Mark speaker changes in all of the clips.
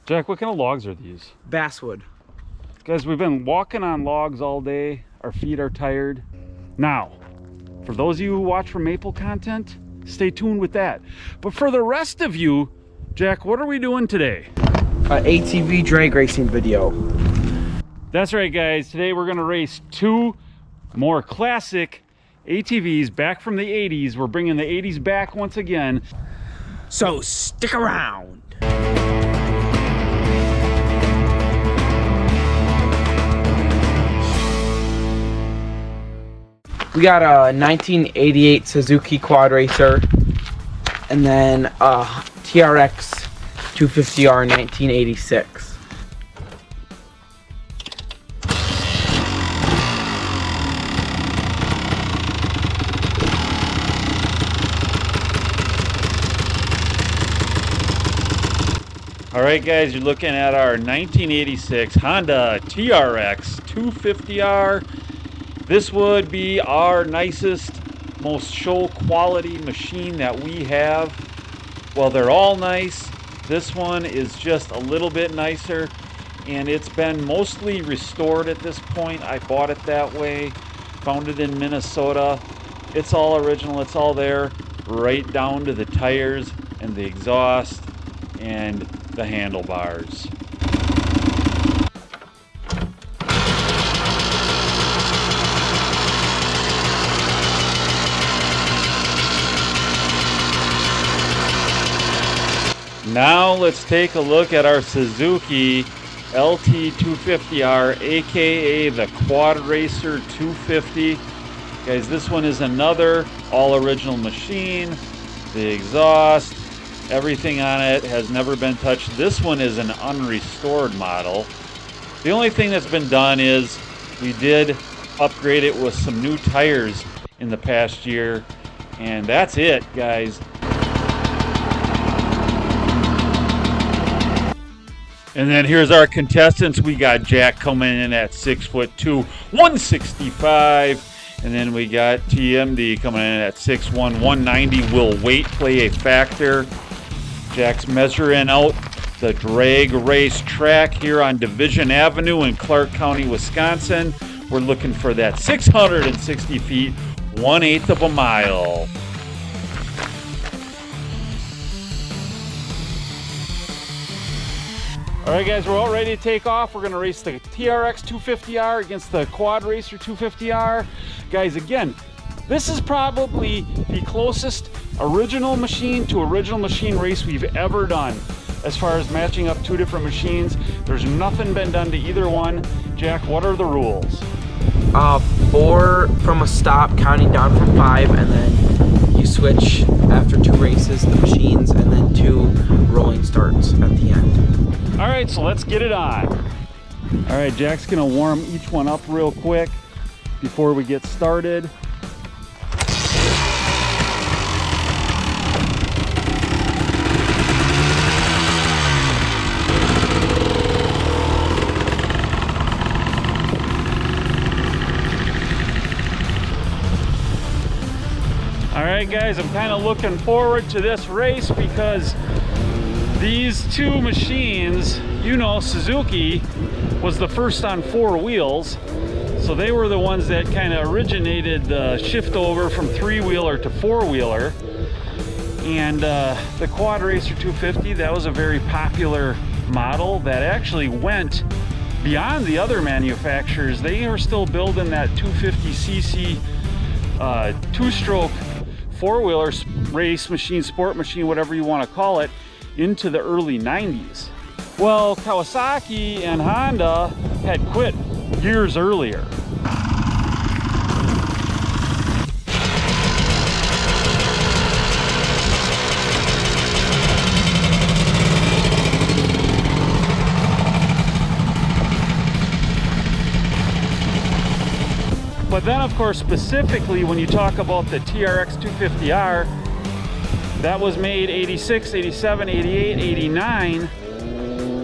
Speaker 1: Jack, what kind of logs are these?
Speaker 2: Basswood.
Speaker 1: Guys, we've been walking on logs all day. Our feet are tired. Now, for those of you who watch for maple content, stay tuned with that. But for the rest of you, Jack, what are we doing today?
Speaker 2: ATV drag racing video.
Speaker 1: That's right, guys. Today we're gonna race two more classic ATVs back from the 80s. We're bringing the 80s back once again.
Speaker 2: So stick around. We got a 1988 Suzuki Quadracer and then a TRX 250R 1986.
Speaker 1: All right, guys, you're looking at our 1986 Honda TRX 250R. This would be our nicest, most show quality machine that we have. Well, they're all nice. This one is just a little bit nicer, and it's been mostly restored at this point. I bought it that way, found it in Minnesota. It's all original, it's all there, right down to the tires and the exhaust and the handlebars. Now let's take a look at our Suzuki LT250R, aka the Quadracer 250. Guys, this one is another all original machine. The exhaust, everything on it has never been touched. This one is an unrestored model. The only thing that's been done is we did upgrade it with some new tires in the past year, and that's it, guys. And then here's our contestants. We got Jack coming in at 6'2", 165. And then we got TMD coming in at 6'1", 190. Will weight play a factor? Jack's measuring out the drag race track here on Division Avenue in Clark County, Wisconsin. We're looking for that 660 feet, 1/8 of a mile. All right, guys, we're all ready to take off. We're gonna race the TRX 250R against the Quadracer 250R. Guys, again, this is probably the closest original machine to original machine race we've ever done. As far as matching up two different machines, there's nothing been done to either one. Jack, what are the rules?
Speaker 2: 4 from a stop, counting down from 5, and then you switch after 2 races, the machines, and then 2 rolling starts at the end.
Speaker 1: All right, so let's get it on. All right, Jack's gonna warm each one up real quick before we get started. All right, guys, I'm kind of looking forward to this race because these two machines, you know, Suzuki was the first on 4 wheels. So they were the ones that kind of originated the shift over from 3-wheeler to 4-wheeler. And the Quadracer 250, that was a very popular model that actually went beyond the other manufacturers. They are still building that 250cc 2-stroke 4-wheeler race machine, sport machine, whatever you want to call it, into the early 90s. Well, Kawasaki and Honda had quit years earlier. But then, of course, specifically when you talk about the TRX 250R, that was made 86, 87, 88, 89,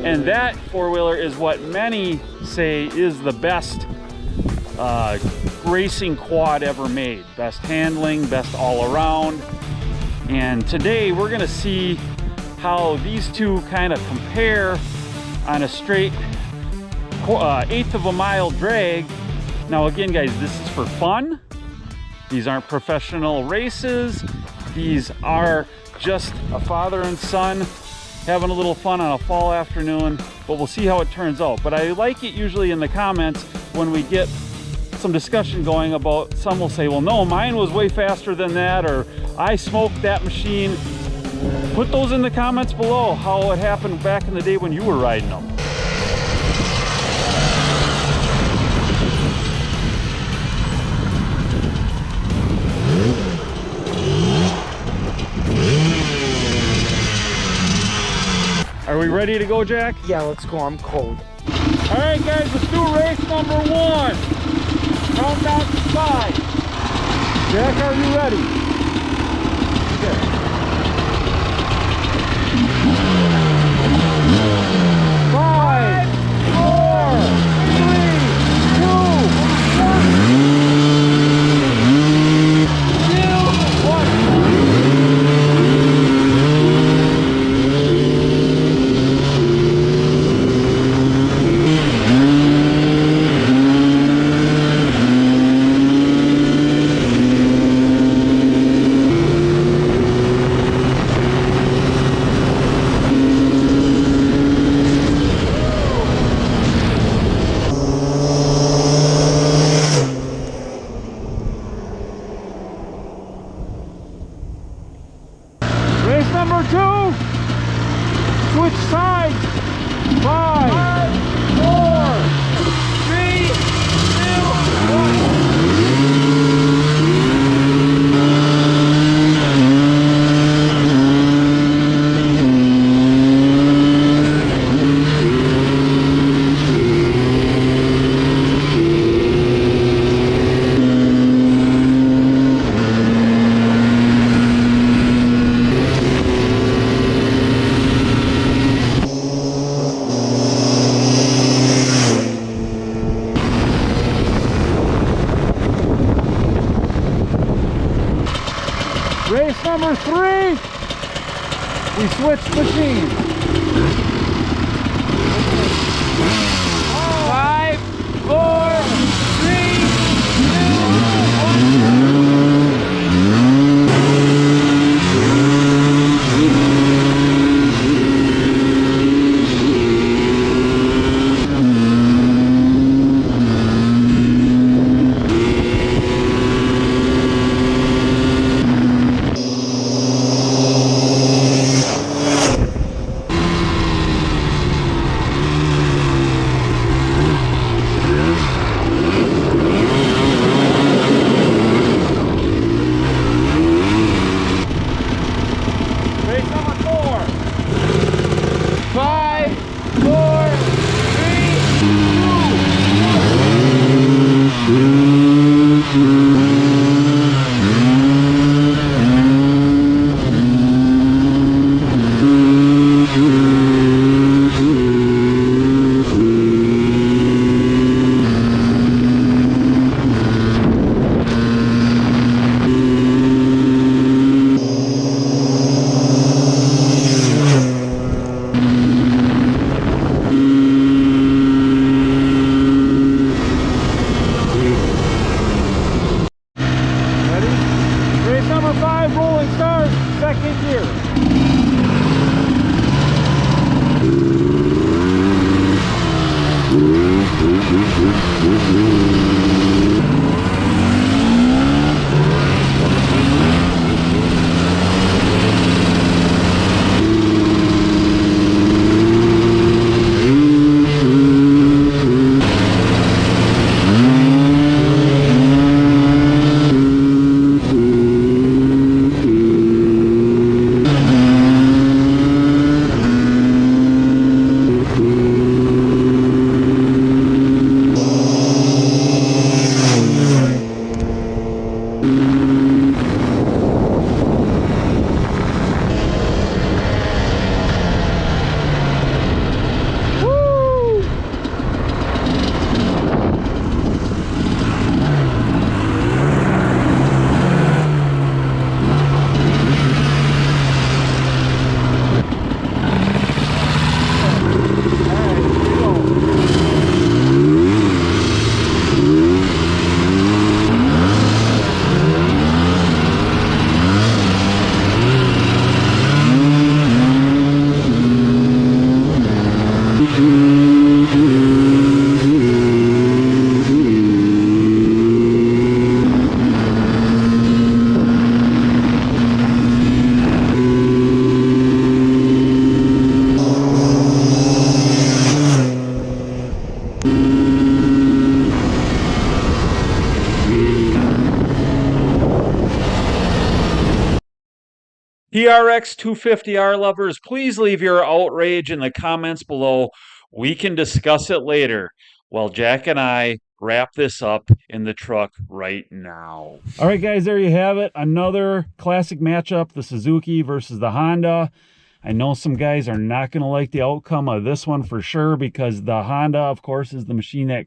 Speaker 1: and that 4-wheeler is what many say is the best racing quad ever made. Best handling, best all around. And today we're gonna see how these two kind of compare on a straight eighth of a mile drag. Now again, guys, this is for fun. These aren't professional races. These are just a father and son having a little fun on a fall afternoon, but we'll see how it turns out. But I like it usually in the comments when we get some discussion going about, some will say, well, no, mine was way faster than that, or I smoked that machine. Put those in the comments below, how it happened back in the day when you were riding them. Are we ready to go, Jack?
Speaker 2: Yeah, let's go. I'm cold.
Speaker 1: All right, guys, let's do race number 1. Countdown to 5. Jack, are you ready? Okay. 5, 4, 3, 2, 1. Number 2, switch sides. 5, 4, 3, Race number 3, we switched machines. 5, 4, 5, rolling start, second gear. TRX 250R lovers, please leave your outrage in the comments below. We can discuss it later while Jack and I wrap this up in the truck right now. All right, guys, there you have it. Another classic matchup, the Suzuki versus the Honda. I know some guys are not going to like the outcome of this one for sure, because the Honda, of course, is the machine that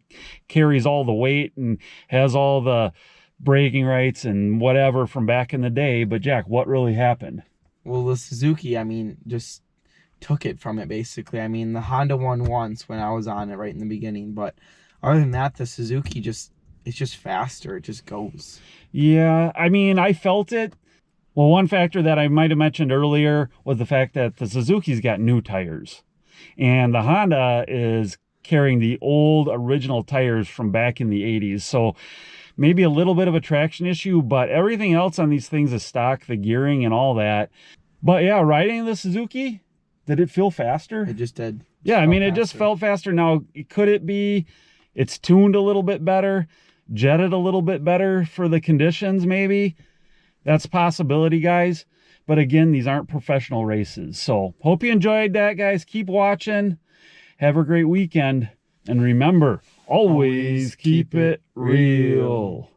Speaker 1: carries all the weight and has all the bragging rights and whatever from back in the day. But Jack, what really happened?
Speaker 2: Well, the Suzuki, I mean, just took it from it, basically. I mean, the Honda won once when I was on it right in the beginning, but other than that, the Suzuki it's just faster. It just goes.
Speaker 1: Yeah, I mean, I felt it. Well, one factor that I might have mentioned earlier was the fact that the Suzuki's got new tires, and the Honda is carrying the old original tires from back in the 80s. So maybe a little bit of a traction issue, but everything else on these things is stock, the gearing and all that. But yeah, riding the Suzuki, did it feel faster?
Speaker 2: It just did.
Speaker 1: Yeah, I mean, it just felt faster. Now, could it be it's tuned a little bit better, jetted a little bit better for the conditions maybe? That's a possibility, guys. But again, these aren't professional races. So hope you enjoyed that, guys. Keep watching. Have a great weekend. And remember, always keep it real.